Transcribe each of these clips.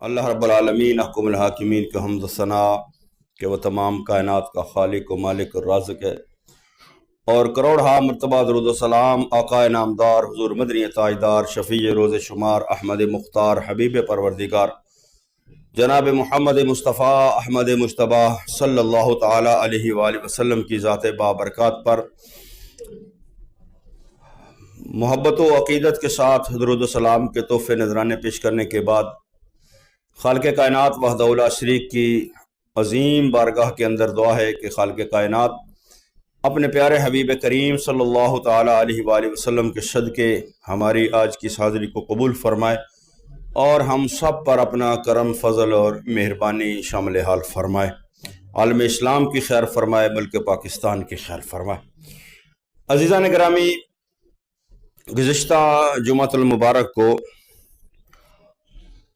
اللہ رب العالمین احکم الحاکمین کے حمد و ثنا کہ وہ تمام کائنات کا خالق و مالک و رازق ہے، اور کروڑہا مرتبہ درود و سلام آقا نامدار حضور مدنی تاجدار شفیع روز شمار احمد مختار حبیب پروردگار جناب محمد مصطفیٰ احمد مجتبی صلی اللہ تعالی علیہ وآلہ وسلم کی ذات بابرکات پر محبت و عقیدت کے ساتھ درود و سلام کے تحفے نذرانے پیش کرنے کے بعد خالق کائنات وحدہ لا شریک کی عظیم بارگاہ کے اندر دعا ہے کہ خالق کائنات اپنے پیارے حبیب کریم صلی اللہ تعالی علیہ وآلہ وسلم کے صدقے ہماری آج کی حاضری کو قبول فرمائے اور ہم سب پر اپنا کرم فضل اور مہربانی شامل حال فرمائے، عالم اسلام کی خیر فرمائے، ملک پاکستان کی خیر فرمائے۔ عزیزان گرامی، گزشتہ جمعۃ المبارک کو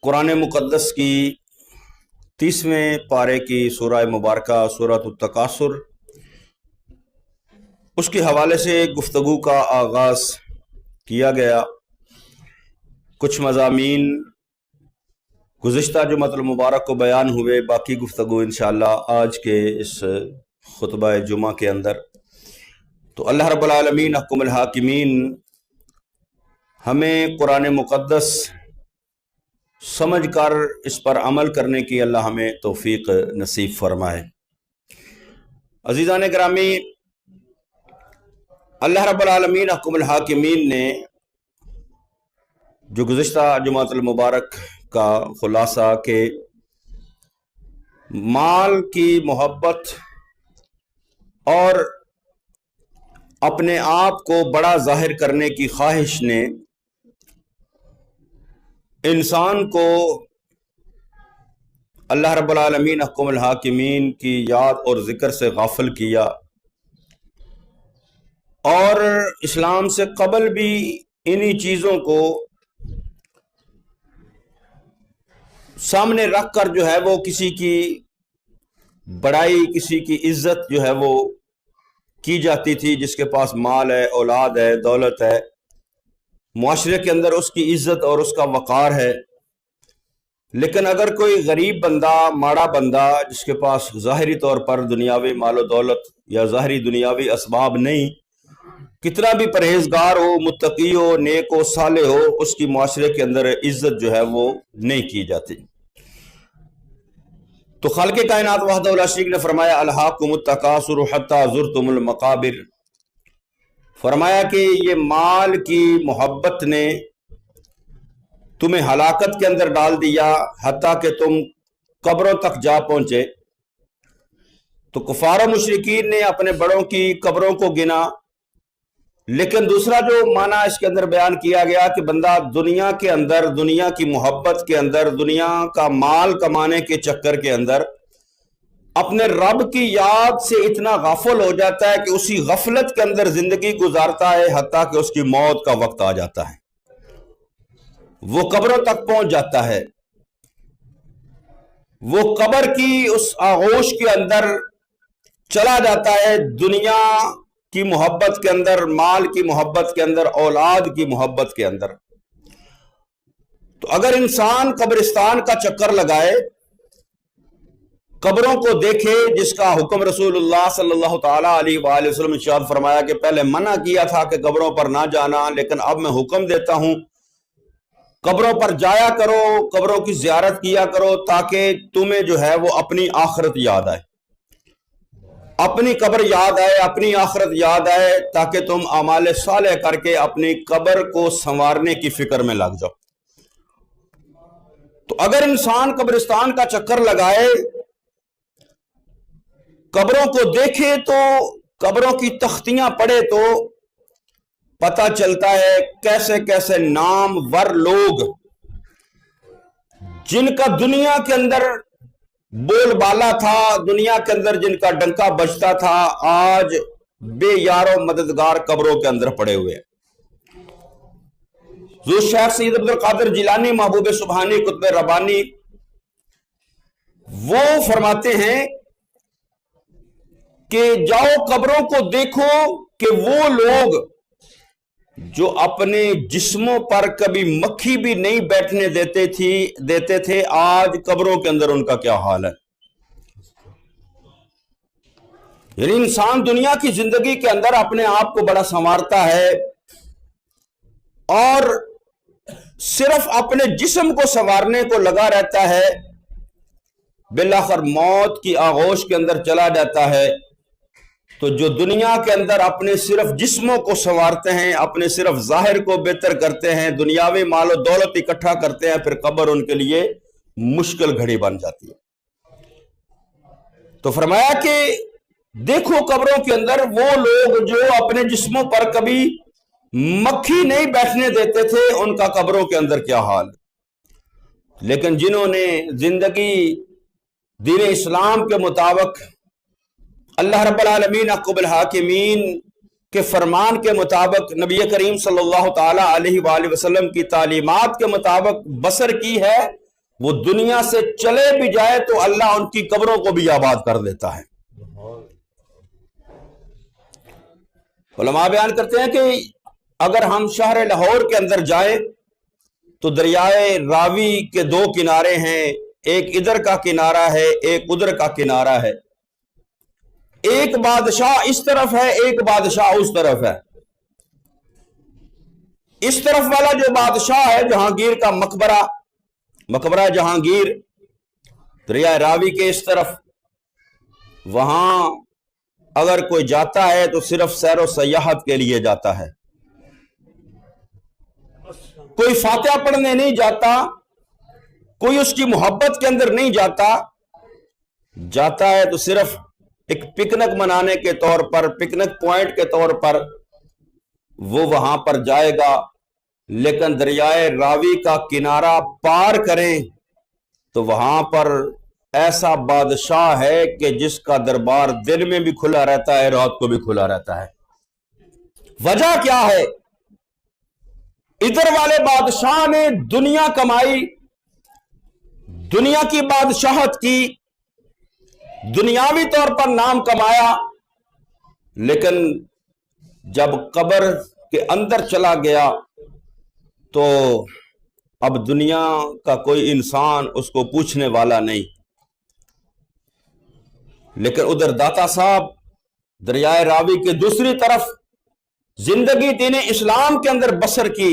قرآن مقدس کی 30ویں پارے کی سورہ مبارکہ سورۃ التکاثر، اس کے حوالے سے گفتگو کا آغاز کیا گیا۔ کچھ مضامین گزشتہ جمعۃ المبارک کو بیان ہوئے، باقی گفتگو انشاءاللہ آج کے اس خطبہ جمعہ کے اندر۔ تو اللہ رب العالمین احکم الحاکمین ہمیں قرآن مقدس سمجھ کر اس پر عمل کرنے کی اللہ ہمیں توفیق نصیب فرمائے۔ عزیزان گرامی، اللہ رب العالمین احکم الحاکمین نے جو گزشتہ جمعۃ المبارک کا خلاصہ کہ مال کی محبت اور اپنے آپ کو بڑا ظاہر کرنے کی خواہش نے انسان کو اللہ رب العالمین احکم الحاکمین کی یاد اور ذکر سے غافل کیا، اور اسلام سے قبل بھی انہی چیزوں کو سامنے رکھ کر جو ہے وہ کسی کی بڑائی، کسی کی عزت جو ہے وہ کی جاتی تھی۔ جس کے پاس مال ہے، اولاد ہے، دولت ہے، معاشرے کے اندر اس کی عزت اور اس کا وقار ہے۔ لیکن اگر کوئی غریب بندہ، ماڑا بندہ، جس کے پاس ظاہری طور پر دنیاوی مال و دولت یا ظاہری دنیاوی اسباب نہیں، کتنا بھی پرہیزگار ہو، متقی ہو، نیک ہو، صالح ہو، اس کی معاشرے کے اندر عزت جو ہے وہ نہیں کی جاتی۔ تو خالق کائنات وحدہ لا شریک نے فرمایا الہاکم التکاثر حتی زرتم المقابر، فرمایا کہ یہ مال کی محبت نے تمہیں ہلاکت کے اندر ڈال دیا حتیٰ کہ تم قبروں تک جا پہنچے۔ تو کفار و مشرکین نے اپنے بڑوں کی قبروں کو گنا، لیکن دوسرا جو معنی اس کے اندر بیان کیا گیا کہ بندہ دنیا کے اندر، دنیا کی محبت کے اندر، دنیا کا مال کمانے کے چکر کے اندر اپنے رب کی یاد سے اتنا غافل ہو جاتا ہے کہ اسی غفلت کے اندر زندگی گزارتا ہے حتیٰ کہ اس کی موت کا وقت آ جاتا ہے، وہ قبروں تک پہنچ جاتا ہے، وہ قبر کی اس آغوش کے اندر چلا جاتا ہے، دنیا کی محبت کے اندر، مال کی محبت کے اندر، اولاد کی محبت کے اندر۔ تو اگر انسان قبرستان کا چکر لگائے، قبروں کو دیکھے، جس کا حکم رسول اللہ صلی اللہ تعالی علیہ وآلہ وسلم نے ارشاد فرمایا کہ پہلے منع کیا تھا کہ قبروں پر نہ جانا، لیکن اب میں حکم دیتا ہوں قبروں پر جایا کرو، قبروں کی زیارت کیا کرو، تاکہ تمہیں جو ہے وہ اپنی آخرت یاد آئے، اپنی قبر یاد آئے، اپنی آخرت یاد آئے، تاکہ تم اعمال صالح کر کے اپنی قبر کو سنوارنے کی فکر میں لگ جاؤ۔ تو اگر انسان قبرستان کا چکر لگائے، قبروں کو دیکھے، تو قبروں کی تختیاں پڑھے، تو پتہ چلتا ہے کیسے کیسے نام ور لوگ جن کا دنیا کے اندر بول بالا تھا، دنیا کے اندر جن کا ڈنکا بجتا تھا، آج بے یار و مددگار قبروں کے اندر پڑے ہوئے ہیں۔ ذو شیخ سید عبدالقادر جیلانی محبوب سبحانی قطب ربانی وہ فرماتے ہیں کہ جاؤ قبروں کو دیکھو کہ وہ لوگ جو اپنے جسموں پر کبھی مکھی بھی نہیں بیٹھنے دیتے تھے، آج قبروں کے اندر ان کا کیا حال ہے؟ یعنی انسان دنیا کی زندگی کے اندر اپنے آپ کو بڑا سنوارتا ہے اور صرف اپنے جسم کو سنوارنے کو لگا رہتا ہے، بالآخر موت کی آغوش کے اندر چلا جاتا ہے۔ تو جو دنیا کے اندر اپنے صرف جسموں کو سنوارتے ہیں، اپنے صرف ظاہر کو بہتر کرتے ہیں، دنیاوی مال و دولت اکٹھا کرتے ہیں، پھر قبر ان کے لیے مشکل گھڑی بن جاتی ہے۔ تو فرمایا کہ دیکھو قبروں کے اندر وہ لوگ جو اپنے جسموں پر کبھی مکھی نہیں بیٹھنے دیتے تھے، ان کا قبروں کے اندر کیا حال ہے۔ لیکن جنہوں نے زندگی دین اسلام کے مطابق اللہ رب العالمین احکم الحاکمین کے فرمان کے مطابق نبی کریم صلی اللہ تعالی علیہ وآلہ وسلم کی تعلیمات کے مطابق بسر کی ہے، وہ دنیا سے چلے بھی جائے تو اللہ ان کی قبروں کو بھی آباد کر دیتا ہے۔ علماء بیان کرتے ہیں کہ اگر ہم شہر لاہور کے اندر جائیں تو دریائے راوی کے دو کنارے ہیں، ایک ادھر کا کنارہ ہے، ایک ادھر کا کنارہ ہے، ایک بادشاہ اس طرف ہے، ایک بادشاہ اس طرف ہے۔ اس طرف والا جو بادشاہ ہے جہانگیر کا مقبرہ جہانگیر، دریائے راوی کے اس طرف، وہاں اگر کوئی جاتا ہے تو صرف سیر و سیاحت کے لیے جاتا ہے، کوئی فاتحہ پڑھنے نہیں جاتا، کوئی اس کی محبت کے اندر نہیں جاتا ہے تو صرف ایک پکنک منانے کے طور پر، پکنک پوائنٹ کے طور پر وہ وہاں پر جائے گا۔ لیکن دریائے راوی کا کنارہ پار کریں تو وہاں پر ایسا بادشاہ ہے کہ جس کا دربار دن میں بھی کھلا رہتا ہے، رات کو بھی کھلا رہتا ہے۔ وجہ کیا ہے؟ ادھر والے بادشاہ نے دنیا کمائی، دنیا کی بادشاہت کی، دنیاوی طور پر نام کمایا، لیکن جب قبر کے اندر چلا گیا تو اب دنیا کا کوئی انسان اس کو پوچھنے والا نہیں۔ لیکن ادھر داتا صاحب دریائے راوی کے دوسری طرف زندگی دین اسلام کے اندر بسر کی،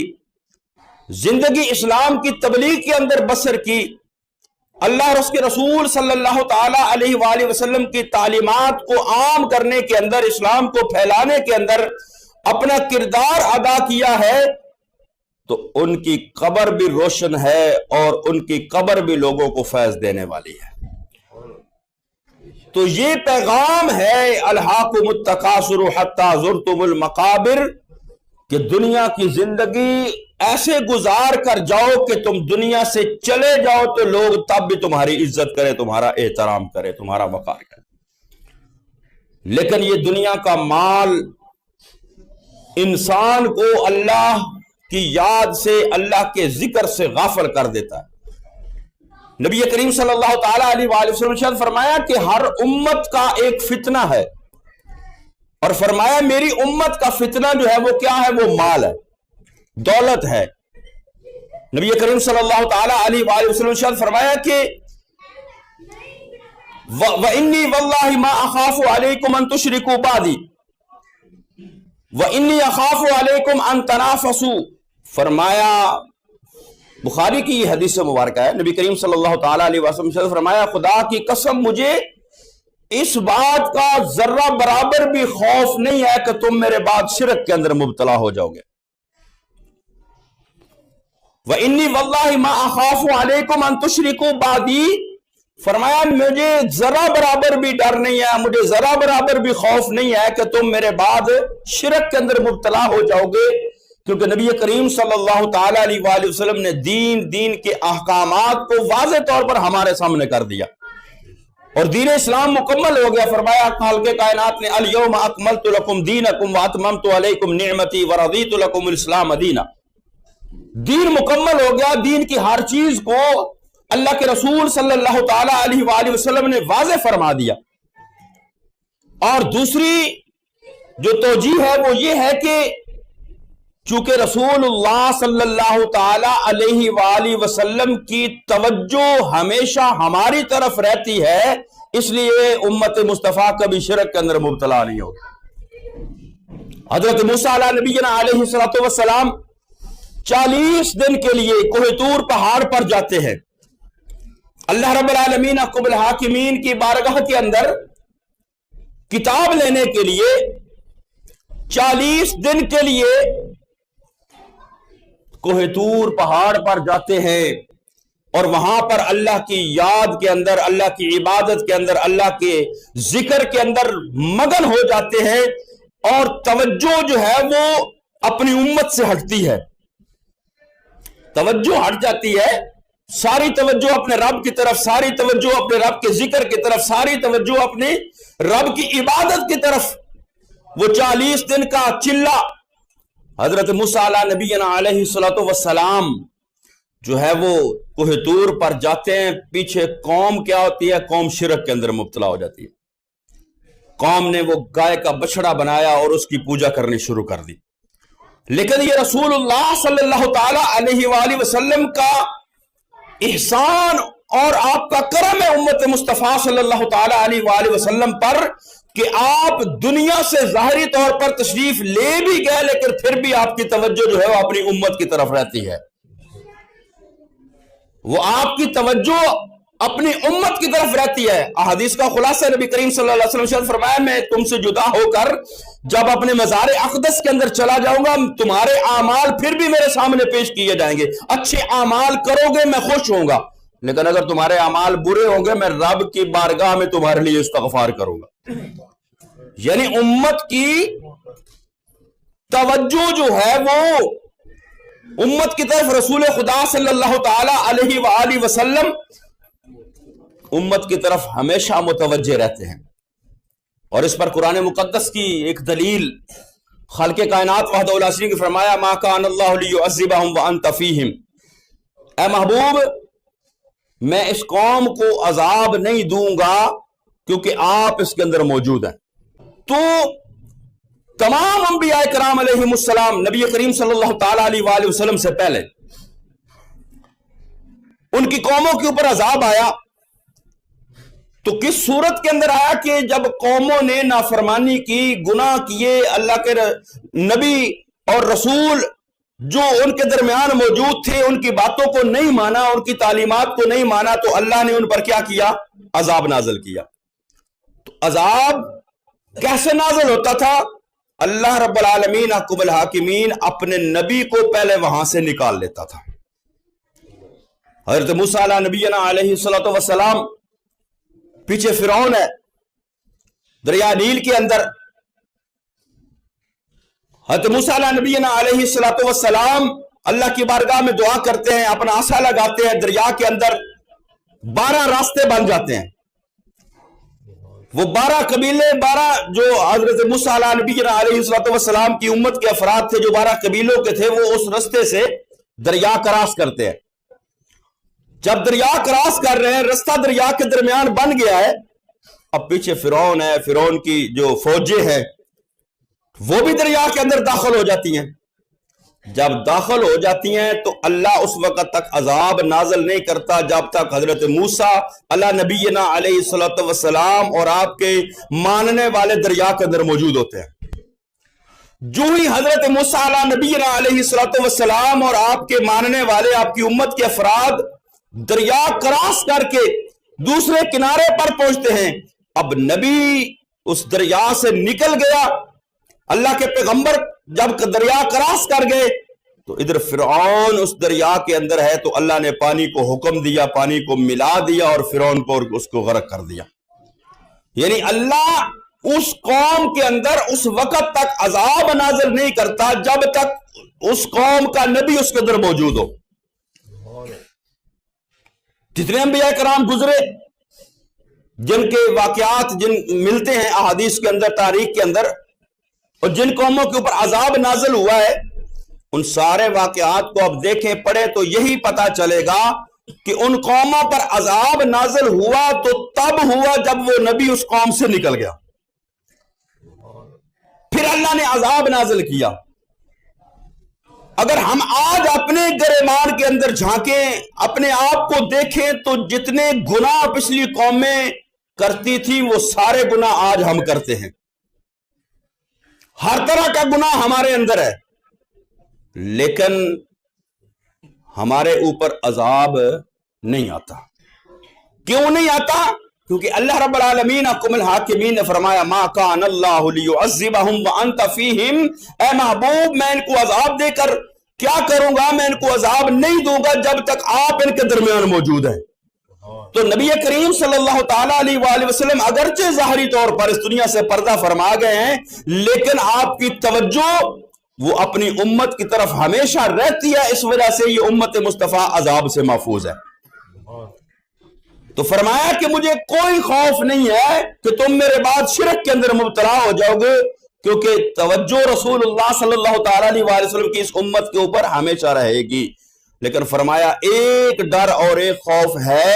زندگی اسلام کی تبلیغ کے اندر بسر کی، اللہ اور اس کے رسول صلی اللہ تعالی علیہ وآلہ وسلم کی تعلیمات کو عام کرنے کے اندر، اسلام کو پھیلانے کے اندر اپنا کردار ادا کیا ہے، تو ان کی قبر بھی روشن ہے اور ان کی قبر بھی لوگوں کو فیض دینے والی ہے۔ تو یہ پیغام ہے الہاکم التکاثر حتی زرتم المقابر، کہ دنیا کی زندگی ایسے گزار کر جاؤ کہ تم دنیا سے چلے جاؤ تو لوگ تب بھی تمہاری عزت کرے، تمہارا احترام کرے، تمہارا وقار کرے۔ لیکن یہ دنیا کا مال انسان کو اللہ کی یاد سے، اللہ کے ذکر سے غافل کر دیتا ہے۔ نبی کریم صلی اللہ تعالی علیہ وآلہ وسلم نے فرمایا کہ ہر امت کا ایک فتنہ ہے، اور فرمایا میری امت کا فتنہ جو ہے وہ کیا ہے؟ وہ مال ہے، دولت ہے۔ نبی کریم صلی اللہ تعالی علیہ وآلہ وسلم نے فرمایا کہ وَإِنِّي وَاللَّهِ مَا أَخَافُ عَلَيْكُمْ أَن تُشْرِكُوا بَعْدِي وَإِنِّي أَخَافُ عَلَيْكُمْ أَن تَنَافَسُوا۔ فرمایا، بخاری کی یہ حدیث مبارکہ ہے، نبی کریم صلی اللہ تعالی علیہ وسلم نے فرمایا خدا کی قسم مجھے اس بات کا ذرہ برابر بھی خوف نہیں ہے کہ تم میرے بعد شرک کے اندر مبتلا ہو جاؤ گے۔ وَإِنِّي وَاللَّهِ مَا أَخَافُ عَلَيْكُمْ أَن تُشْرِكُوا بَعْدِي، فرمایا مجھے ذرا برابر بھی ڈر نہیں ہے، مجھے ذرا برابر بھی خوف نہیں ہے کہ تم میرے بعد شرک کے اندر مبتلا ہو جاؤ گے، کیونکہ نبی کریم صلی اللہ تعالی علیہ وآلہ وسلم نے دین کے احکامات کو واضح طور پر ہمارے سامنے کر دیا، اور دین اسلام مکمل ہو گیا۔ فرمایا خالق کائنات نے الیوم اکملت لکم دینکم واتممت علیکم نعمتی ورضیت لکم الاسلام دینا، دین مکمل ہو گیا۔ دین کی ہر چیز کو اللہ کے رسول صلی اللہ تعالی علیہ وآلہ وسلم نے واضح فرما دیا۔ اور دوسری جو توجیہ ہے وہ یہ ہے کہ چونکہ رسول اللہ صلی اللہ تعالی علیہ وآلہ وسلم کی توجہ ہمیشہ ہماری طرف رہتی ہے، اس لیے امت مصطفیٰ کبھی شرک کے اندر مبتلا نہیں ہوگی۔ حضرت موسیٰ علیہ نبینا علیہ السلام 40 دن کے لیے کوہ طور پہاڑ پر جاتے ہیں۔ اللہ رب العالمین حکم الحاکمین کی بارگاہ کے اندر کتاب لینے کے لیے 40 دن کے لیے کوہ طور پہاڑ پر جاتے ہیں، اور وہاں پر اللہ کی یاد کے اندر، اللہ کی عبادت کے اندر، اللہ کے ذکر کے اندر مگن ہو جاتے ہیں، اور توجہ جو ہے وہ اپنی امت سے ہٹتی ہے، توجہ ہٹ جاتی ہے، ساری توجہ اپنے رب کی طرف، ساری توجہ اپنے رب کے ذکر کی طرف، ساری توجہ اپنے رب کی عبادت کی طرف۔ وہ 40 دن کا چلہ حضرت موسیٰ علیہ نبینا علیہ السلام جو ہے وہ کوہ طور پر جاتے ہیں، پیچھے قوم کیا ہوتی ہے؟ قوم شرک کے اندر مبتلا ہو جاتی ہے۔ قوم نے وہ گائے کا بچڑا بنایا اور اس کی پوجا کرنی شروع کر دی، لیکن یہ رسول اللہ صلی اللہ تعالی علیہ وآلہ وسلم کا احسان اور آپ کا کرم ہے امت مصطفیٰ صلی اللہ تعالی علیہ وآلہ وسلم پر، کہ آپ دنیا سے ظاہری طور پر تشریف لے بھی گئے، لیکن پھر بھی آپ کی توجہ جو ہے وہ اپنی امت کی طرف رہتی ہے، وہ آپ کی توجہ اپنی امت کی طرف رہتی ہے۔ احادیث کا خلاصہ نبی کریم صلی اللہ علیہ وسلم نے فرمایا، میں تم سے جدا ہو کر جب اپنے مزار اقدس کے اندر چلا جاؤں گا، تمہارے اعمال پھر بھی میرے سامنے پیش کیے جائیں گے، اچھے اعمال کرو گے میں خوش ہوں گا، لیکن اگر تمہارے اعمال برے ہوں گے میں رب کی بارگاہ میں تمہارے لیے استغفار کروں گا۔ یعنی امت کی توجہ جو ہے وہ امت کی طرف رسول خدا صلی اللہ تعالی علیہ وآلہ وسلم امت کی طرف ہمیشہ متوجہ رہتے ہیں، اور اس پر قرآن مقدس کی ایک دلیل خالق کائنات وحدہ لا شریک فرمایا، ما کان اللہ لیعذبہم وانت فیہم، اے محبوب میں اس قوم کو عذاب نہیں دوں گا کیونکہ آپ اس کے اندر موجود ہیں۔ تو تمام انبیاء کرام علیہم السلام نبی کریم صلی اللہ تعالی علیہ وآلہ وسلم سے پہلے ان کی قوموں کے اوپر عذاب آیا تو کس صورت کے اندر آیا؟ کہ جب قوموں نے نافرمانی کی، گناہ کیے، اللہ کے نبی اور رسول جو ان کے درمیان موجود تھے ان کی باتوں کو نہیں مانا، ان کی تعلیمات کو نہیں مانا، تو اللہ نے ان پر کیا کیا؟ عذاب نازل کیا۔ تو عذاب کیسے نازل ہوتا تھا؟ اللہ رب العالمین حکم الحاکمین اپنے نبی کو پہلے وہاں سے نکال لیتا تھا۔ حضرت موسیٰ علیہ نبینا علیہ السلام پیچھے فرعون ہے دریا نیل کے اندر، حضرت موسیٰ علیہ نبینا علیہ السلام اللہ کی بارگاہ میں دعا کرتے ہیں، اپنا عصا لگاتے ہیں، دریا کے اندر 12 راستے بن جاتے ہیں۔ وہ 12 قبیلے، 12 جو حضرت موسیٰ علیہ نبینا علیہ السلام کی امت کے افراد تھے، جو 12 قبیلوں کے تھے، وہ اس رستے سے دریا کراس کرتے ہیں۔ جب دریا کراس کر رہے ہیں، رستہ دریا کے درمیان بن گیا ہے، اب پیچھے فرعون ہے، فرعون کی جو فوجیں ہیں وہ بھی دریا کے اندر داخل ہو جاتی ہیں۔ جب داخل ہو جاتی ہیں تو اللہ اس وقت تک عذاب نازل نہیں کرتا جب تک حضرت موسیٰ علیہ نبینا علیہ السلام اور آپ کے ماننے والے دریا کے اندر موجود ہوتے ہیں۔ جو ہی حضرت موسیٰ علیہ نبینا علیہ السلام اور آپ کے ماننے والے، آپ کی امت کے افراد دریا کراس کر کے دوسرے کنارے پر پہنچتے ہیں، اب نبی اس دریا سے نکل گیا، اللہ کے پیغمبر جب دریا کراس کر گئے تو ادھر فرعون اس دریا کے اندر ہے، تو اللہ نے پانی کو حکم دیا، پانی کو ملا دیا اور فرعون کو اس کو غرق کر دیا۔ یعنی اللہ اس قوم کے اندر اس وقت تک عذاب نازل نہیں کرتا جب تک اس قوم کا نبی اس کے اندر موجود ہو۔ جتنے انبیاء کرام گزرے، جن کے واقعات جن ملتے ہیں احادیث کے اندر، تاریخ کے اندر، اور جن قوموں کے اوپر عذاب نازل ہوا ہے، ان سارے واقعات کو اب دیکھیں، پڑھیں تو یہی پتا چلے گا کہ ان قوموں پر عذاب نازل ہوا تو تب ہوا جب وہ نبی اس قوم سے نکل گیا، پھر اللہ نے عذاب نازل کیا۔ اگر ہم آج اپنے گریمان کے اندر جھانکیں، اپنے آپ کو دیکھیں، تو جتنے گناہ پچھلی قومیں کرتی تھی وہ سارے گناہ آج ہم کرتے ہیں. ہر طرح کا گناہ ہمارے اندر ہے، لیکن ہمارے اوپر عذاب نہیں آتا. کیوں نہیں آتا؟ کیونکہ اللہ رب العالمین حکم الحاکمین نے فرمایا ما کان اللہ لیعذبہم وانت فیہم، اے محبوب میں ان کو عذاب دے کر کیا کروں گا، میں ان کو عذاب نہیں دوں گا جب تک آپ ان کے درمیان موجود ہیں. تو نبی کریم صلی اللہ تعالیٰ علیہ وآلہ وسلم اگرچہ ظاہری طور پر اس دنیا سے پردہ فرما گئے ہیں، لیکن آپ کی توجہ وہ اپنی امت کی طرف ہمیشہ رہتی ہے. اس وجہ سے یہ امت مصطفیٰ عذاب سے محفوظ ہے. تو فرمایا کہ مجھے کوئی خوف نہیں ہے کہ تم میرے بعد شرک کے اندر مبتلا ہو جاؤ گے، کیونکہ توجہ رسول اللہ صلی اللہ تعالیٰ علیہ وآلہ وسلم کی اس امت کے اوپر ہمیشہ رہے گی. لیکن فرمایا ایک ڈر اور ایک خوف ہے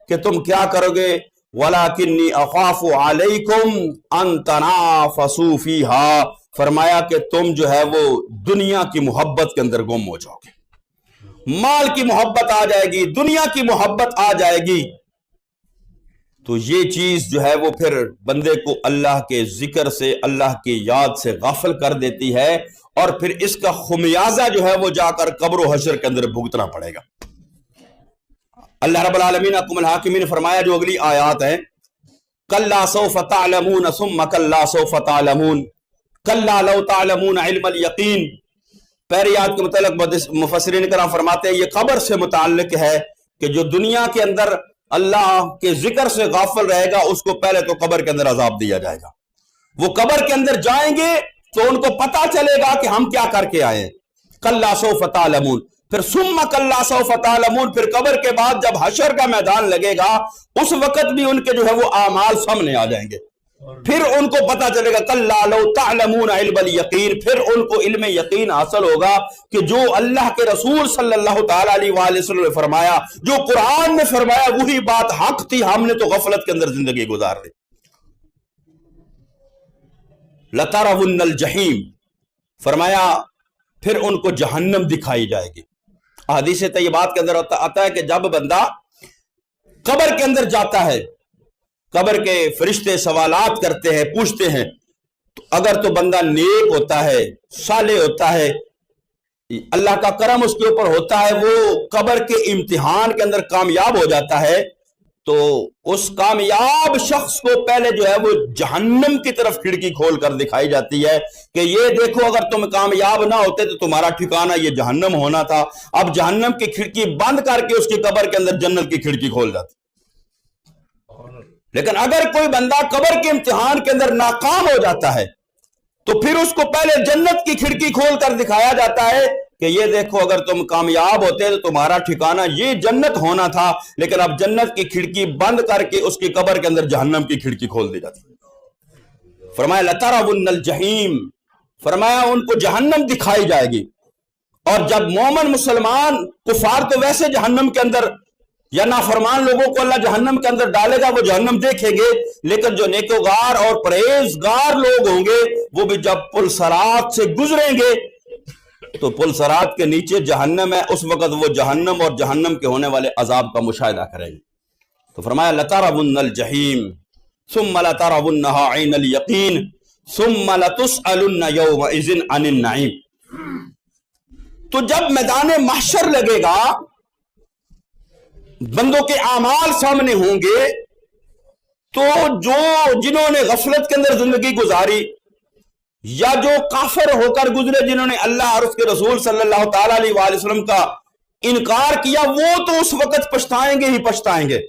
کہ تم کیا کرو گے، وَلَكِنِّي أَخَافُ عَلَيْكُمْ أَن تَنَافَسُوا فِيهَا، فرمایا کہ تم جو ہے وہ دنیا کی محبت کے اندر گم ہو جاؤ گے. مال کی محبت آ جائے گی، دنیا کی محبت آ جائے گی، تو یہ چیز جو ہے وہ پھر بندے کو اللہ کے ذکر سے، اللہ کی یاد سے غافل کر دیتی ہے، اور پھر اس کا خمیازہ جو ہے وہ جا کر قبر و حشر کے اندر بھگتنا پڑے گا. اللہ رب العالمین حکم الحاکمین نے فرمایا جو اگلی آیات ہیں، کَلَّا سَوْفَ تَعْلَمُونَ ثُمَّ کَلَّا سَوْفَ تَعْلَمُونَ کَلَّا لَوْ تَعْلَمُونَ عِلْمَ الْيَقِينِ. پہلی آیت کے متعلق مفسرین کرام فرماتے ہیں یہ قبر سے متعلق ہے کہ جو دنیا کے اندر اللہ کے ذکر سے غافل رہے گا اس کو پہلے تو قبر کے اندر عذاب دیا جائے گا. وہ قبر کے اندر جائیں گے تو ان کو پتا چلے گا کہ ہم کیا کر کے آئے ہیں. کَلَّا سَوْفَ تَعْلَمُونَ، پھر ثُمَّ کَلَّا سَوْفَ تَعْلَمُونَ، پھر قبر کے بعد جب حشر کا میدان لگے گا اس وقت بھی ان کے جو ہے وہ اعمال سامنے آ جائیں گے. پھر ان کو پتا چلے گا کَلَّا لَوْ تَعْلَمُونَ عِلْمَ الْيَقِينِ، پھر ان کو علم یقین حاصل ہوگا کہ جو اللہ کے رسول صلی اللہ تعالیٰ علیہ وآلہ وسلم نے فرمایا، جو قرآن نے فرمایا وہی بات حق تھی، ہم نے تو غفلت کے اندر زندگی گزار لی. لَتَرَوُنَّ الْجَحِيمَ، فرمایا پھر ان کو جہنم دکھائی جائے گی. حدیث طیبات کے اندر آتا ہے کہ جب بندہ قبر کے اندر جاتا ہے، قبر کے فرشتے سوالات کرتے ہیں، پوچھتے ہیں، تو اگر تو بندہ نیک ہوتا ہے، صالح ہوتا ہے، اللہ کا کرم اس کے اوپر ہوتا ہے، وہ قبر کے امتحان کے اندر کامیاب ہو جاتا ہے، تو اس کامیاب شخص کو پہلے جو ہے وہ جہنم کی طرف کھڑکی کھول کر دکھائی جاتی ہے کہ یہ دیکھو اگر تم کامیاب نہ ہوتے تو تمہارا ٹھکانہ یہ جہنم ہونا تھا. اب جہنم کی کھڑکی بند کر کے اس کی قبر کے اندر جنت کی کھڑکی کھول جاتی. لیکن اگر کوئی بندہ قبر کے امتحان کے اندر ناکام ہو جاتا ہے تو پھر اس کو پہلے جنت کی کھڑکی کھول کر دکھایا جاتا ہے کہ یہ دیکھو اگر تم کامیاب ہوتے تو تمہارا ٹھکانہ یہ جنت ہونا تھا، لیکن اب جنت کی کھڑکی بند کر کے اس کی قبر کے اندر جہنم کی کھڑکی کھول دی جاتی. فرمایا لَتَرَوُنَّ الْجَحِيمَ، فرمایا ان کو جہنم دکھائی جائے گی. اور جب مومن مسلمان کفار تو ویسے جہنم کے اندر یا نافرمان لوگوں کو اللہ جہنم کے اندر ڈالے گا، وہ جہنم دیکھیں گے، لیکن جو نیکوگار اور پرہیزگار لوگ ہوں گے وہ بھی جب پل صراط سے گزریں گے تو پل صراط کے نیچے جہنم ہے، اس وقت وہ جہنم اور جہنم کے ہونے والے عذاب کا مشاہدہ کریں گے. تو فرمایا لَتَرَوُنَّ الْجَحِيمَ ثُمَّ لَتَرَوُنَّهَا عَيْنَ الْيَقِينِ ثُمَّ لَتُسْأَلُنَّ يَوْمَئِذٍ عَنِ النَّعِيمِ. تو جب میدان محشر لگے گا، بندوں کے اعمال سامنے ہوں گے، تو جنہوں نے غفلت کے اندر زندگی گزاری یا جو کافر ہو کر گزرے، جنہوں نے اللہ اور اس کے رسول صلی اللہ تعالیٰ علیہ وآلہ وسلم کا انکار کیا، وہ تو اس وقت پچھتائیں گے ہی پچھتائیں گے.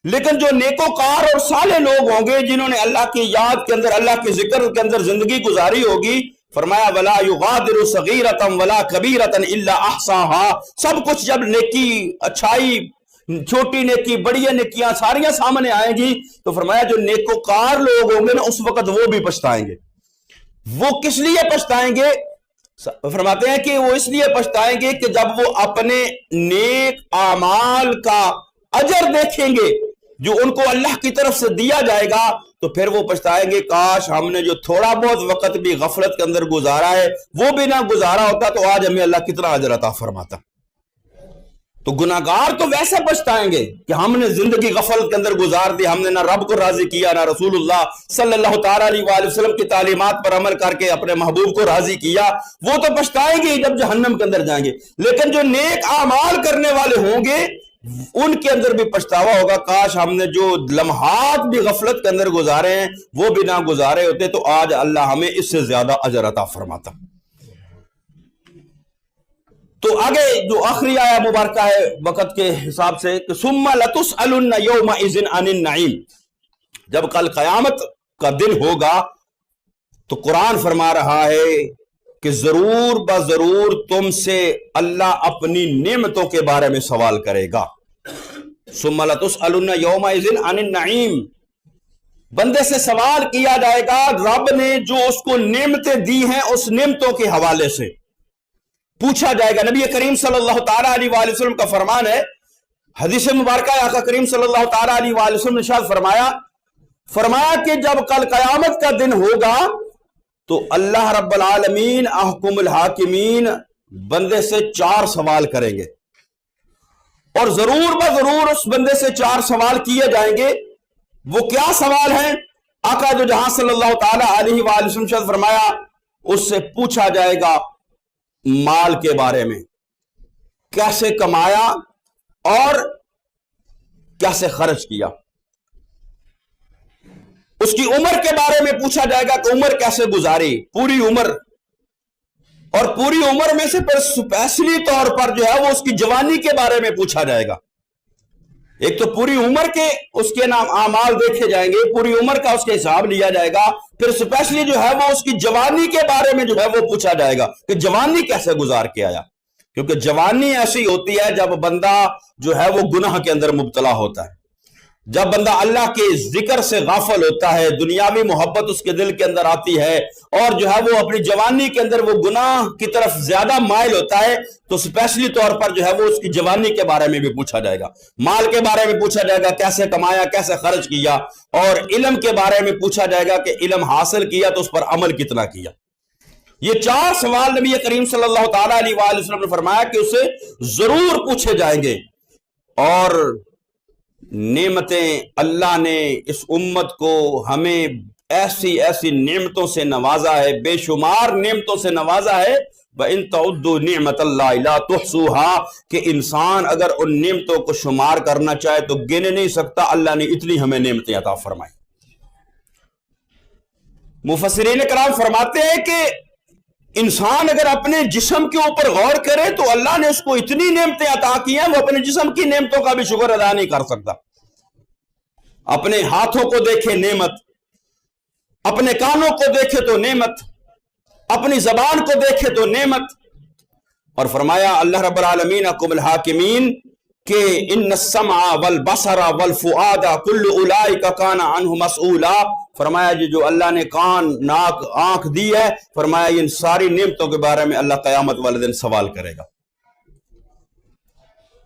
لیکن جو نیکوکار اور صالح لوگ ہوں گے جنہوں نے اللہ کی یاد کے اندر، اللہ کے ذکر کے اندر زندگی گزاری ہوگی، فرمایا وَلَا يُغَادِرُ صَغِيرَةً وَلَا كَبِيرَةً إِلَّا أَحْصَاهَا. سب کچھ جب نیکی، اچھائی، چھوٹی نیکی، بڑی نیکیاں ساریاں سامنے آئیں گی، تو فرمایا جو نیکوکار لوگ ہوں گے نا اس وقت وہ بھی پچھتائیں گے. وہ کس لیے پچھتائیں گے؟ فرماتے ہیں کہ وہ اس لیے پچھتائیں گے کہ جب وہ اپنے نیک اعمال کا اجر دیکھیں گے جو ان کو اللہ کی طرف سے دیا جائے گا، تو پھر وہ پچھتائیں گے کاش ہم نے جو تھوڑا بہت وقت بھی غفلت کے اندر گزارا ہے وہ بھی نہ گزارا ہوتا تو آج ہمیں اللہ کتنا اجر عطا فرماتا۔ تو گناہگار تو ویسے پچھتائیں گے کہ ہم نے زندگی غفلت کے اندر گزار دی، ہم نے نہ رب کو راضی کیا، نہ رسول اللہ صلی اللہ تعالیٰ علیہ وآلہ وسلم کی تعلیمات پر عمل کر کے اپنے محبوب کو راضی کیا۔ وہ تو پچھتائیں گے جب جہنم کے اندر جائیں گے، لیکن جو نیک اعمال کرنے والے ہوں گے ان کے اندر بھی پچھتاوا ہوگا، کاش ہم نے جو لمحات بھی غفلت کے اندر گزارے ہیں وہ بھی نہ گزارے ہوتے تو آج اللہ ہمیں اس سے زیادہ اجر عطا فرماتا۔ تو آگے جو آخری آیہ مبارکہ ہے وقت کے حساب سے کہ ثم لتسألن یومئذ عن النعیم، جب کل قیامت کا دن ہوگا تو قرآن فرما رہا ہے کہ ضرور بضرور تم سے اللہ اپنی نعمتوں کے بارے میں سوال کرے گا۔ ثم لتسألن یومئذ عن النعیم، بندے سے سوال کیا جائے گا رب نے جو اس کو نعمتیں دی ہیں اس نعمتوں کے حوالے سے پوچھا جائے گا۔ نبی کریم صلی اللہ تعالیٰ علیہ وآلہ وسلم کا فرمان ہے، حدیث مبارکہ آقا کریم صلی اللہ تعالیٰ علیہ وآلہ وسلم نے ارشاد فرمایا کہ جب کل قیامت کا دن ہوگا تو اللہ رب العالمین احکم الحاکمین بندے سے 4 سوال کریں گے، اور ضرور بضرور اس بندے سے 4 سوال کیے جائیں گے۔ وہ کیا سوال ہیں؟ آقا جو جہاں صلی اللہ تعالیٰ علیہ وآلہ وسلم نے فرمایا اس سے پوچھا جائے گا مال کے بارے میں، کیسے کمایا اور کیسے خرچ کیا۔ اس کی عمر کے بارے میں پوچھا جائے گا کہ عمر کیسے گزاری، پوری عمر، اور پوری عمر میں سے پھر اسپیشلی طور پر جو ہے وہ اس کی جوانی کے بارے میں پوچھا جائے گا۔ ایک تو پوری عمر کے اس کے نام اعمال دیکھے جائیں گے، پوری عمر کا اس کے حساب لیا جائے گا، پھر اسپیشلی جو ہے وہ اس کی جوانی کے بارے میں جو ہے وہ پوچھا جائے گا کہ جوانی کیسے گزار کے آیا، کیونکہ جوانی ایسی ہوتی ہے جب بندہ جو ہے وہ گناہ کے اندر مبتلا ہوتا ہے، جب بندہ اللہ کے ذکر سے غافل ہوتا ہے، دنیاوی محبت اس کے دل کے اندر آتی ہے اور جو ہے وہ اپنی جوانی کے اندر وہ گناہ کی طرف زیادہ مائل ہوتا ہے، تو اسپیشلی طور پر جو ہے وہ اس کی جوانی کے بارے میں بھی پوچھا جائے گا، مال کے بارے میں پوچھا جائے گا کیسے کمایا، کیسے خرچ کیا، اور علم کے بارے میں پوچھا جائے گا کہ علم حاصل کیا تو اس پر عمل کتنا کیا۔ یہ 4 سوال نبی کریم صلی اللہ تعالیٰ علیہ وآلہ وسلم نے فرمایا کہ اسے ضرور پوچھے جائیں گے۔ اور نعمتیں اللہ نے اس امت کو ہمیں ایسی ایسی نعمتوں سے نوازا ہے، بے شمار نعمتوں سے نوازا ہے، وَإِن تَعُدُّوا نِعْمَةَ اللَّهِ لَا تُحْصُوهَا، کہ انسان اگر ان نعمتوں کو شمار کرنا چاہے تو گن نہیں سکتا، اللہ نے اتنی ہمیں نعمتیں عطا فرمائی۔ مفسرین کرام فرماتے ہیں کہ انسان اگر اپنے جسم کے اوپر غور کرے تو اللہ نے اس کو اتنی نعمتیں عطا کی ہیں وہ اپنے جسم کی نعمتوں کا بھی شکر ادا نہیں کر سکتا۔ اپنے ہاتھوں کو دیکھے نعمت، اپنے کانوں کو دیکھے تو نعمت، اپنی زبان کو دیکھے تو نعمت، اور فرمایا اللہ رب العالمین احکم الحاکمین کہ ان السمع والبصر والفؤاد کل اولئک کان عنہ مسئولا، فرمایا جو اللہ نے کان، ناک، آنکھ دی ہے، فرمایا ان ساری نعمتوں کے بارے میں اللہ قیامت والے دن سوال کرے گا۔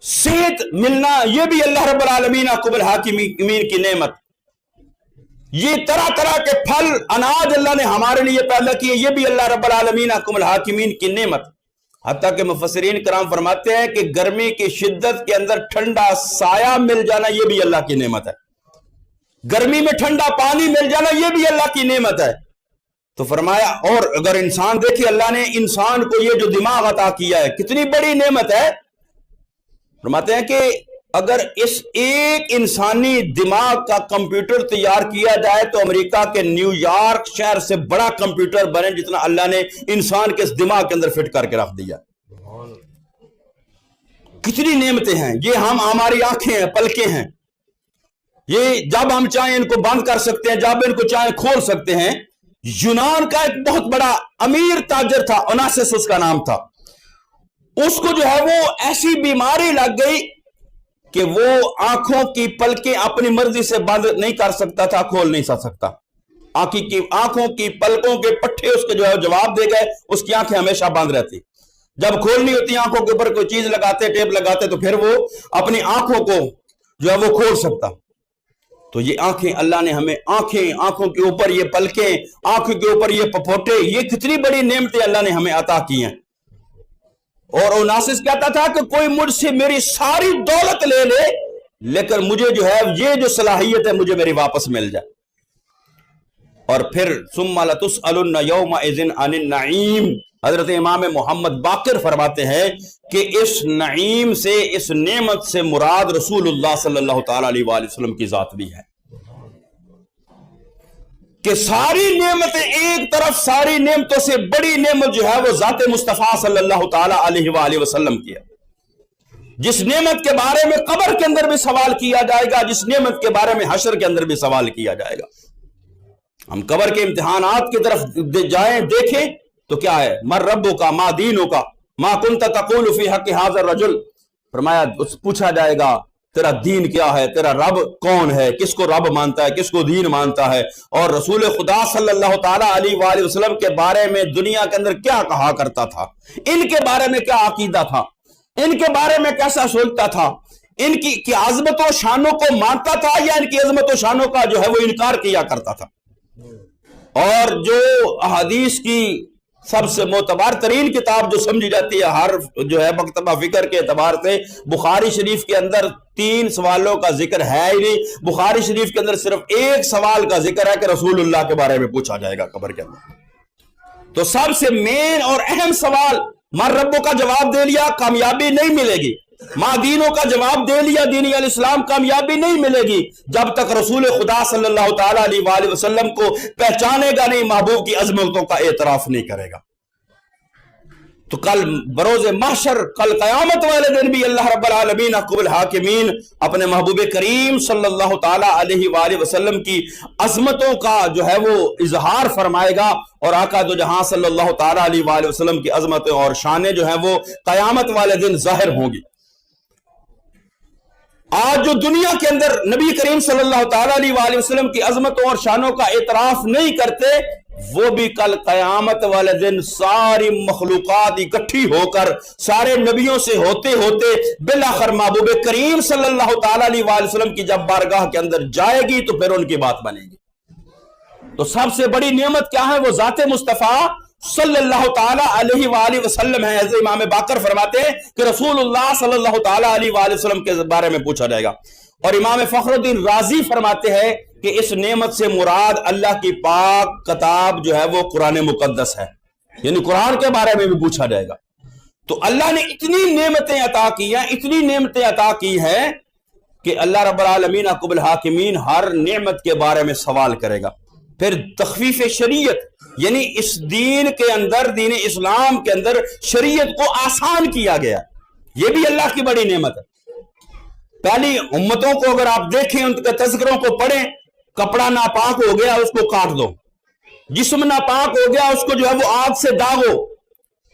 صحت ملنا یہ بھی اللہ رب العالمین احکم الحاکمین کی نعمت، یہ طرح طرح کے پھل اناج اللہ نے ہمارے لیے پیدا کیے، یہ بھی اللہ رب العالمین احکم الحاکمین کی نعمت۔ حتیٰ کہ مفسرین کرام فرماتے ہیں کہ گرمی کی شدت کے اندر ٹھنڈا سایہ مل جانا یہ بھی اللہ کی نعمت ہے، گرمی میں ٹھنڈا پانی مل جانا یہ بھی اللہ کی نعمت ہے۔ تو فرمایا اور اگر انسان دیکھے اللہ نے انسان کو یہ جو دماغ عطا کیا ہے کتنی بڑی نعمت ہے، فرماتے ہیں کہ اگر اس ایک انسانی دماغ کا کمپیوٹر تیار کیا جائے تو امریکہ کے نیو یارک شہر سے بڑا کمپیوٹر بنے جتنا اللہ نے انسان کے اس دماغ کے اندر فٹ کر کے رکھ دیا۔ کتنی نعمتیں ہیں یہ، ہماری آنکھیں ہیں، پلکیں ہیں، یہ جب ہم چاہیں ان کو بند کر سکتے ہیں، جب ان کو چاہیں کھول سکتے ہیں۔ یونان کا ایک بہت بڑا امیر تاجر تھا، اوناسس اس کا نام تھا، اس کو جو ہے وہ ایسی بیماری لگ گئی کہ وہ آنکھوں کی پلکیں اپنی مرضی سے بند نہیں کر سکتا تھا، کھول نہیں سکتا، آنکھوں کی پلکوں کے پٹھے اس کے جو ہے جواب دے گئے، اس کی آنکھیں ہمیشہ بند رہتی، جب کھولنی ہوتی آنکھوں کے اوپر کوئی چیز لگاتے، ٹیپ لگاتے تو پھر وہ اپنی آنکھوں کو جو ہے وہ کھول سکتا۔ تو یہ آنکھیں اللہ نے ہمیں آنکھوں کے اوپر یہ پلکیں، آنکھوں کے اوپر یہ پپوٹے، یہ کتنی بڑی نعمتیں اللہ نے ہمیں عطا کی ہیں۔ اور اوناسس کہتا تھا کہ کوئی مجھ سے میری ساری دولت لے لے لیکن مجھے جو ہے یہ جو صلاحیت ہے مجھے میری واپس مل جائے۔ اور پھر ثم لتسألن یومئذ عن النعیم، حضرت امام محمد باقر فرماتے ہیں کہ اس نعیم سے، اس نعمت سے مراد رسول اللہ صلی اللہ تعالی علیہ وآلہ وسلم کی ذات بھی ہے کہ ساری نعمتیں ایک طرف، ساری نعمتوں سے بڑی نعمت جو ہے وہ ذات مصطفیٰ صلی اللہ تعالی علیہ وآلہ وسلم کی ہے، جس نعمت کے بارے میں قبر کے اندر بھی سوال کیا جائے گا، جس نعمت کے بارے میں حشر کے اندر بھی سوال کیا جائے گا۔ ہم قبر کے امتحانات کی طرف جائیں، دیکھیں تو کیا ہے، من ربک ما دینک ما کنت تقول فی حق ھذا الرجل، فرمایا پوچھا جائے گا تیرا دین کیا ہے، تیرا رب کون ہے، کس کو رب مانتا ہے، کس کو دین مانتا ہے، اور رسول خدا صلی اللہ تعالی علیہ وآلہ وسلم کے بارے میں دنیا کے اندر کیا کہا کرتا تھا، ان کے بارے میں کیا عقیدہ تھا، ان کے بارے میں کیسا سوچتا تھا، ان کی عظمت و شانوں کو مانتا تھا یا ان کی عظمت و شانوں کا جو ہے وہ انکار کیا کرتا تھا۔ اور جو احادیث کی سب سے معتبر ترین کتاب جو سمجھی جاتی ہے ہر جو ہے مکتبہ فکر کے اعتبار سے، بخاری شریف کے اندر 3 سوالوں کا ذکر ہے ہی نہیں، بخاری شریف کے اندر صرف ایک سوال کا ذکر ہے کہ رسول اللہ کے بارے میں پوچھا جائے گا قبر کے اندر۔ تو سب سے مین اور اہم سوال، من ربوں کا جواب دے لیا کامیابی نہیں ملے گی، ماں دینوں کا جواب دے لیا دین الاسلام کامیابی نہیں ملے گی جب تک رسول خدا صلی اللہ تعالی علیہ وآلہ وسلم کو پہچانے گا نہیں، محبوب کی عظمتوں کا اعتراف نہیں کرے گا۔ تو کل بروز محشر، کل قیامت والے دن بھی اللہ رب العالمین حکم الحاکمین اپنے محبوب کریم صلی اللہ تعالی علیہ وآلہ وسلم کی عظمتوں کا جو ہے وہ اظہار فرمائے گا، اور آقا دو جہاں صلی اللہ تعالی علیہ وآلہ وسلم کی عظمتیں اور شانیں جو ہیں وہ قیامت والے دن ظاہر ہوں گی۔ آج جو دنیا کے اندر نبی کریم صلی اللہ تعالی علیہ وآلہ وسلم کی عظمتوں اور شانوں کا اعتراف نہیں کرتے، وہ بھی کل قیامت والے دن ساری مخلوقات اکٹھی ہو کر سارے نبیوں سے ہوتے ہوتے بالآخر محبوب کریم صلی اللہ تعالی علیہ وآلہ وسلم کی جب بارگاہ کے اندر جائے گی تو پھر ان کی بات بنے گی۔ تو سب سے بڑی نعمت کیا ہے، وہ ذات مصطفیٰ صلی اللہ تعالی علیہ وآلہ وسلم ہے۔ حضرت امام باقر فرماتے ہیں کہ رسول اللہ صلی اللہ تعالی علیہ وآلہ وسلم کے بارے میں پوچھا جائے گا۔ اور امام فخر الدین رازی فرماتے ہیں کہ اس نعمت سے مراد اللہ کی پاک کتاب جو ہے وہ قرآن مقدس ہے، یعنی قرآن کے بارے میں بھی پوچھا جائے گا۔ تو اللہ نے اتنی نعمتیں عطا کی ہیں، اتنی نعمتیں عطا کی ہیں کہ اللہ رب العالمین حکم الحاکمین ہر نعمت کے بارے میں سوال کرے گا۔ پھر تخفیف شریعت، یعنی اس دین کے اندر، دین اسلام کے اندر شریعت کو آسان کیا گیا، یہ بھی اللہ کی بڑی نعمت ہے۔ پہلی امتوں کو اگر آپ دیکھیں، ان کے تذکروں کو پڑھیں، کپڑا ناپاک ہو گیا اس کو کاٹ دو، جسم ناپاک ہو گیا اس کو جو ہے وہ آگ سے داغو،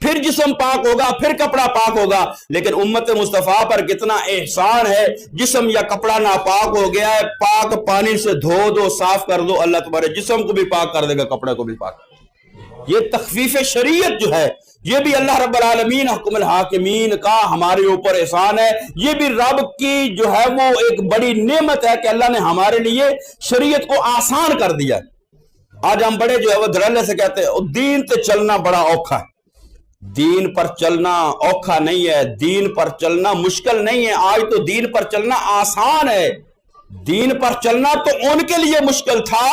پھر جسم پاک ہوگا، پھر کپڑا پاک ہوگا۔ لیکن امت مصطفیٰ پر کتنا احسان ہے، جسم یا کپڑا ناپاک ہو گیا ہے، پاک پانی سے دھو دو، صاف کر دو، اللہ تمہارے جسم کو بھی پاک کر دے گا، کپڑے کو بھی پاک کر دے گا۔ یہ تخفیف شریعت جو ہے، یہ بھی اللہ رب العالمین حکم الحاکمین کا ہمارے اوپر احسان ہے، یہ بھی رب کی جو ہے وہ ایک بڑی نعمت ہے کہ اللہ نے ہمارے لیے شریعت کو آسان کر دیا ہے۔ آج ہم بڑے جو ہے وہ دھڑلے سے کہتے ہیں دین تے چلنا بڑا اوکھا ہے۔ دین پر چلنا اوکھا نہیں ہے، دین پر چلنا مشکل نہیں ہے، آج تو دین پر چلنا آسان ہے۔ دین پر چلنا تو ان کے لیے مشکل تھا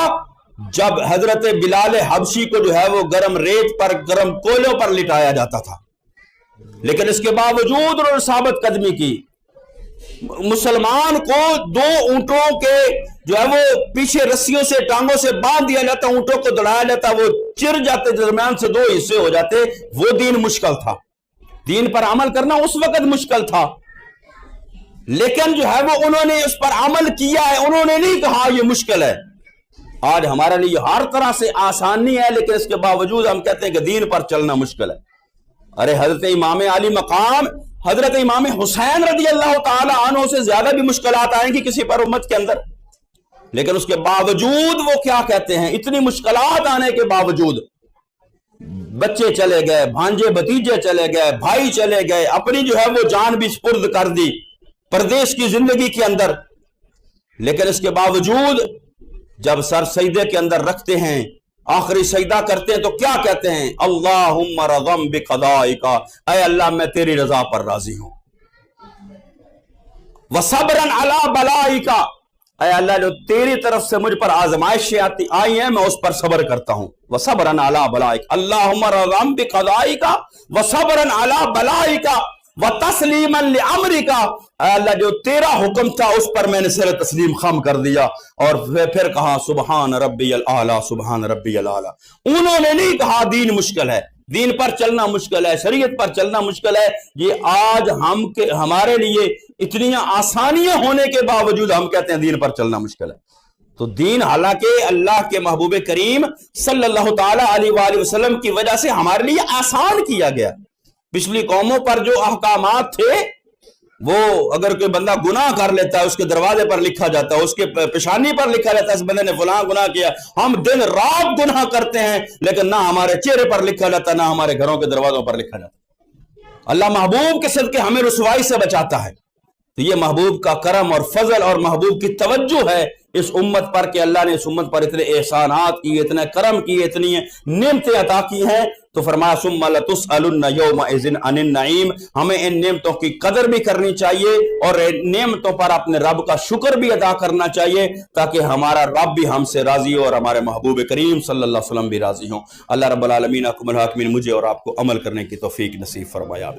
جب حضرت بلال حبشی کو جو ہے وہ گرم ریت پر، گرم کوئلوں پر لٹایا جاتا تھا، لیکن اس کے باوجود انہوں نے ثابت قدمی کی۔ مسلمان کو 2 اونٹوں کے جو ہے وہ پیچھے رسیوں سے، ٹانگوں سے باندھ دیا جاتا، اونٹوں کو دوڑایا جاتا، وہ چر جاتے، درمیان سے 2 حصے ہو جاتے، وہ دین مشکل تھا۔ دین پر عمل کرنا اس وقت مشکل تھا، لیکن جو ہے وہ انہوں نے اس پر عمل کیا ہے، انہوں نے نہیں کہا یہ مشکل ہے۔ آج ہمارے لیے ہر طرح سے آسانی ہے، لیکن اس کے باوجود ہم کہتے ہیں کہ دین پر چلنا مشکل ہے۔ ارے حضرت امام علی مقام، حضرت امام حسین رضی اللہ تعالی عنہ سے زیادہ بھی مشکلات آئیں گی کسی پر امت کے اندر، لیکن اس کے باوجود وہ کیا کہتے ہیں، اتنی مشکلات آنے کے باوجود بچے چلے گئے، بھانجے بھتیجے چلے گئے، بھائی چلے گئے، اپنی جو ہے وہ جان بھی سپرد کر دی پردیس کی زندگی کے اندر، لیکن اس کے باوجود جب سر سجدے کے اندر رکھتے ہیں، آخری سجدہ کرتے ہیں، تو کیا کہتے ہیں؟ اللہم رضم بقضائک، اے اللہ میں تیری رضا پر راضی ہوں، وصبرا علی بلائک، اے اللہ جو تیری طرف سے مجھ پر آزمائشیں آئی ہیں میں اس پر صبر کرتا ہوں، وصبرا علی بلائک، اللہم رضم بقضائک وصبرا علی بلائک وتسلیما لامرک، اے اللہ جو تیرا حکم تھا اس پر میں نے سر تسلیم خم کر دیا۔ اور پھر کہا سبحان ربی الاعلیٰ، سبحان ربی الاعلیٰ۔ انہوں نے نہیں کہا دین مشکل ہے، دین پر چلنا مشکل ہے، شریعت پر چلنا مشکل ہے، یہ آج ہمارے لیے اتنی آسانیاں ہونے کے باوجود ہم کہتے ہیں دین پر چلنا مشکل ہے۔ تو دین حالانکہ اللہ کے محبوب کریم صلی اللہ تعالی علیہ وآلہ وسلم کی وجہ سے ہمارے لیے آسان کیا گیا۔ پچھلی قوموں پر جو احکامات تھے وہ اگر کوئی بندہ گناہ کر لیتا ہے اس کے دروازے پر لکھا جاتا ہے، اس کے پیشانی پر لکھا جاتا ہے اس بندے نے فلاں گناہ کیا۔ ہم دن رات گناہ کرتے ہیں لیکن نہ ہمارے چہرے پر لکھا جاتا نہ ہمارے گھروں کے دروازوں پر لکھا جاتا۔ اللہ محبوب کے صدقے ہمیں رسوائی سے بچاتا ہے۔ تو یہ محبوب کا کرم اور فضل اور محبوب کی توجہ ہے اس امت پر کہ اللہ نے اس امت پر اتنے احسانات کیے، اتنے کرم کیے، اتنی نعمتیں عطا کی ہیں۔ تو فرمایا ثم لتسألن یومئذ عن النعیم، ہمیں ان نعمتوں کی قدر بھی کرنی چاہیے اور نعمتوں پر اپنے رب کا شکر بھی ادا کرنا چاہیے تاکہ ہمارا رب بھی ہم سے راضی ہو اور ہمارے محبوب کریم صلی اللہ علیہ وسلم بھی راضی ہوں۔ اللہ رب العالمین حکم الحاکمین مجھے اور آپ کو عمل کرنے کی توفیق نصیب فرمایا۔